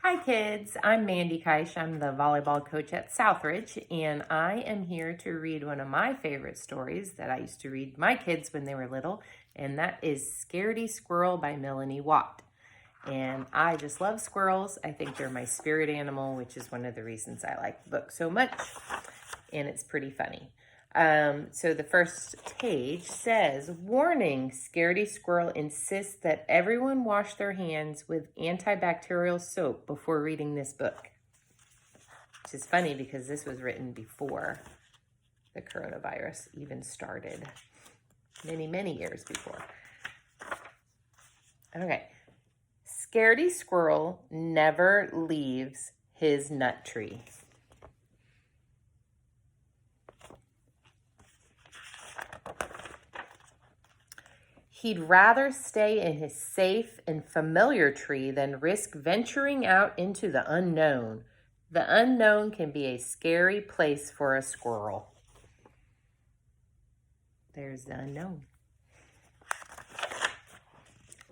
Hi kids, I'm Mandy Keusch. I'm the volleyball coach at Southridge, and I am here to read one of my favorite stories that I used to read my kids when they were little, and that is Scaredy Squirrel by Melanie Watt. And I just love squirrels. I think they're my spirit animal, which is one of the reasons I like the book so much, and it's pretty funny. So the first page says, warning, Scaredy Squirrel insists that everyone wash their hands with antibacterial soap before reading this book. Which is funny because this was written before the coronavirus even started. Many years before. Okay. Scaredy Squirrel never leaves his nut tree. He'd rather stay in his safe and familiar tree than risk venturing out into the unknown. The unknown can be a scary place for a squirrel. There's the unknown.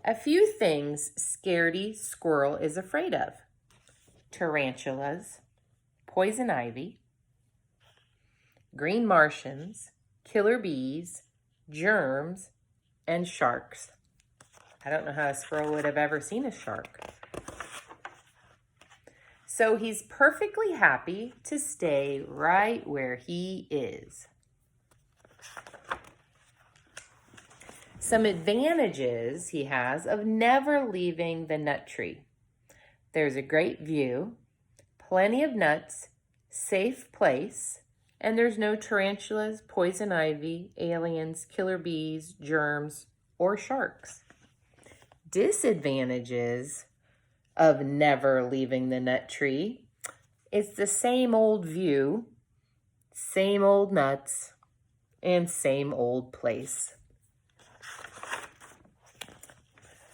A few things Scaredy Squirrel is afraid of: tarantulas, poison ivy, green Martians, killer bees, germs, and sharks. I don't know how a squirrel would have ever seen a shark. So he's perfectly happy to stay right where he is. Some advantages he has of never leaving the nut tree. There's a great view, plenty of nuts, safe place, and there's no tarantulas, poison ivy, aliens, killer bees, germs, or sharks. Disadvantages of never leaving the nut tree: it's the same old view, same old nuts, and same old place.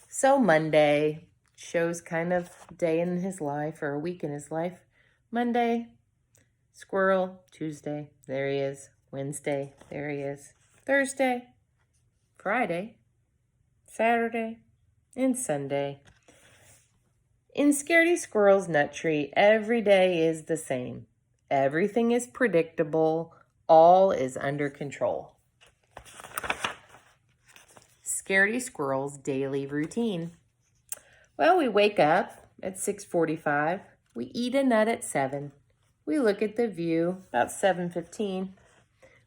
So Monday shows kind of day in his life or a week in his life. Monday, squirrel. Tuesday, there he is. Wednesday, there he is. Thursday, Friday, Saturday, and Sunday. In Scaredy Squirrel's nut tree, every day is the same. Everything is predictable. All is under control. Scaredy Squirrel's daily routine. Well, we wake up at 6:45. We eat a nut at 7. We look at the view about 7:15.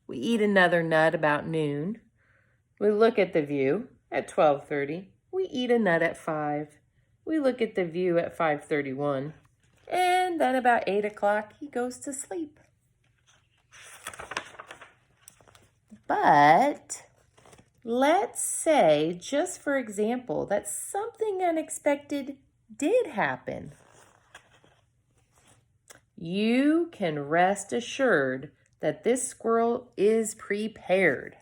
We eat another nut about noon. We look at the view at 12:30. We eat a nut at 5. We look at the view at 5:31. And then about 8 o'clock, he goes to sleep. But let's say, just for example, that something unexpected did happen. You can rest assured that this squirrel is prepared.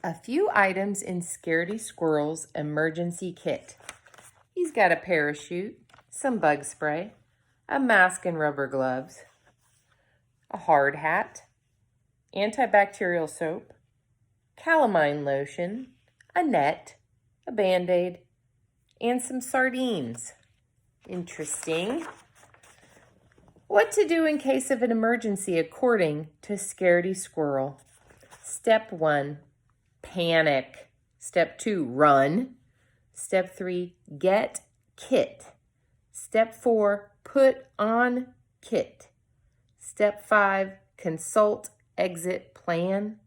A few items in Scaredy Squirrel's emergency kit. He's got a parachute, some bug spray, a mask and rubber gloves, a hard hat, antibacterial soap, calamine lotion, a net, a Band-Aid, and some sardines. Interesting. What to do in case of an emergency according to Scaredy Squirrel. Step 1, panic. Step 2, run. Step 3, get kit. Step 4, put on kit. Step 5, consult exit plan.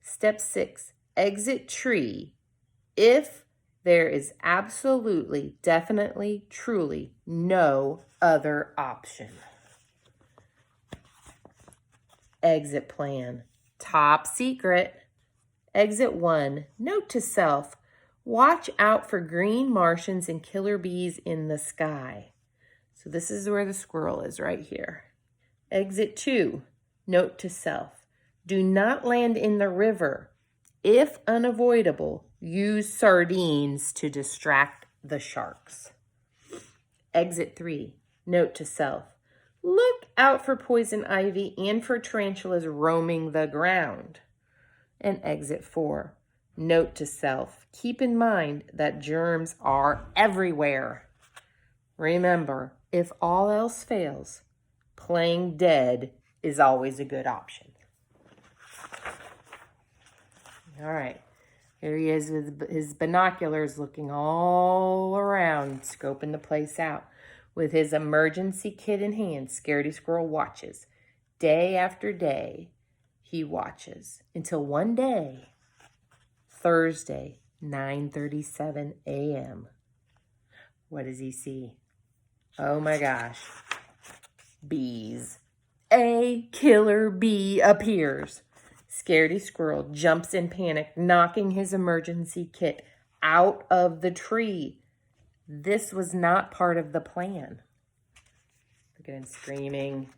Step 6, exit tree if there is absolutely, definitely, truly no other option. Exit plan. Top secret. Exit 1. Note to self. Watch out for green Martians and killer bees in the sky. So this is where the squirrel is, right here. Exit 2. Note to self. Do not land in the river. If unavoidable, use sardines to distract the sharks. Exit 3. Note to self. Look out for poison ivy and for tarantulas roaming the ground. And exit 4. Note to self, keep in mind that germs are everywhere. Remember, if all else fails, playing dead is always a good option. All right, here he is with his binoculars looking all around, scoping the place out. With his emergency kit in hand, Scaredy Squirrel watches. Day after day, he watches until one day, Thursday, 9:37 a.m. What does he see? Oh my gosh. Bees. A killer bee appears. Scaredy Squirrel jumps in panic, knocking his emergency kit out of the tree. This was not part of the plan. Look at him screaming.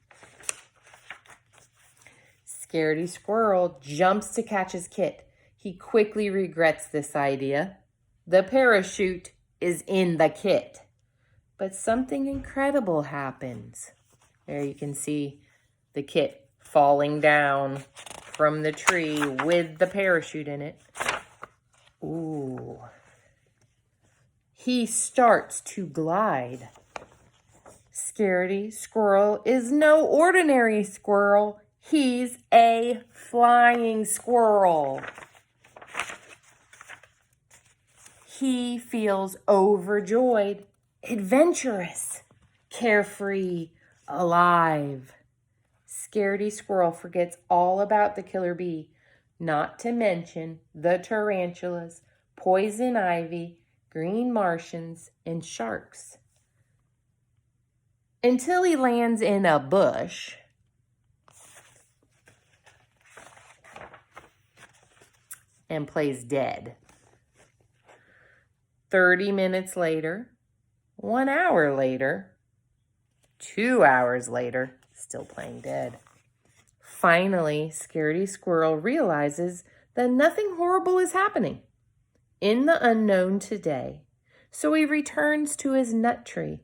Scaredy Squirrel jumps to catch his kit. He quickly regrets this idea. The parachute is in the kit. But something incredible happens. There you can see the kit falling down from the tree with the parachute in it. Ooh. He starts to glide. Scaredy Squirrel is no ordinary squirrel. He's a flying squirrel. He feels overjoyed, adventurous, carefree, alive. Scaredy Squirrel forgets all about the killer bee, not to mention the tarantulas, poison ivy, green Martians, and sharks. Until he lands in a bush and plays dead. 30 minutes later, 1 hour later, 2 hours later, still playing dead. Finally, Scaredy Squirrel realizes that nothing horrible is happening in the unknown today. So he returns to his nut tree.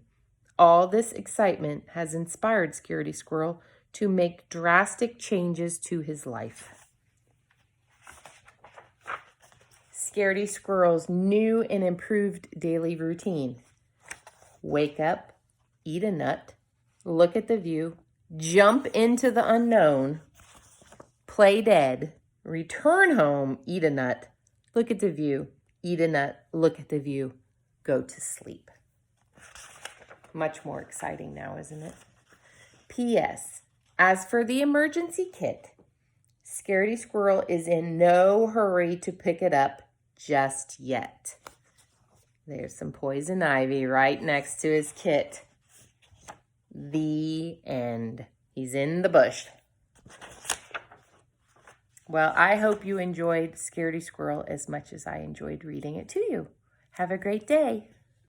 All this excitement has inspired Scaredy Squirrel to make drastic changes to his life. Scaredy Squirrel's new and improved daily routine. Wake up, eat a nut, look at the view, jump into the unknown, play dead, return home, eat a nut, look at the view, eat a nut, look at the view, go to sleep. Much more exciting now, isn't it? P.S. As for the emergency kit, Scaredy Squirrel is in no hurry to pick it up just yet. There's some poison ivy right next to his kit. The end. He's in the bush. Well, I hope you enjoyed Scaredy Squirrel as much as I enjoyed reading it to you. Have a great day.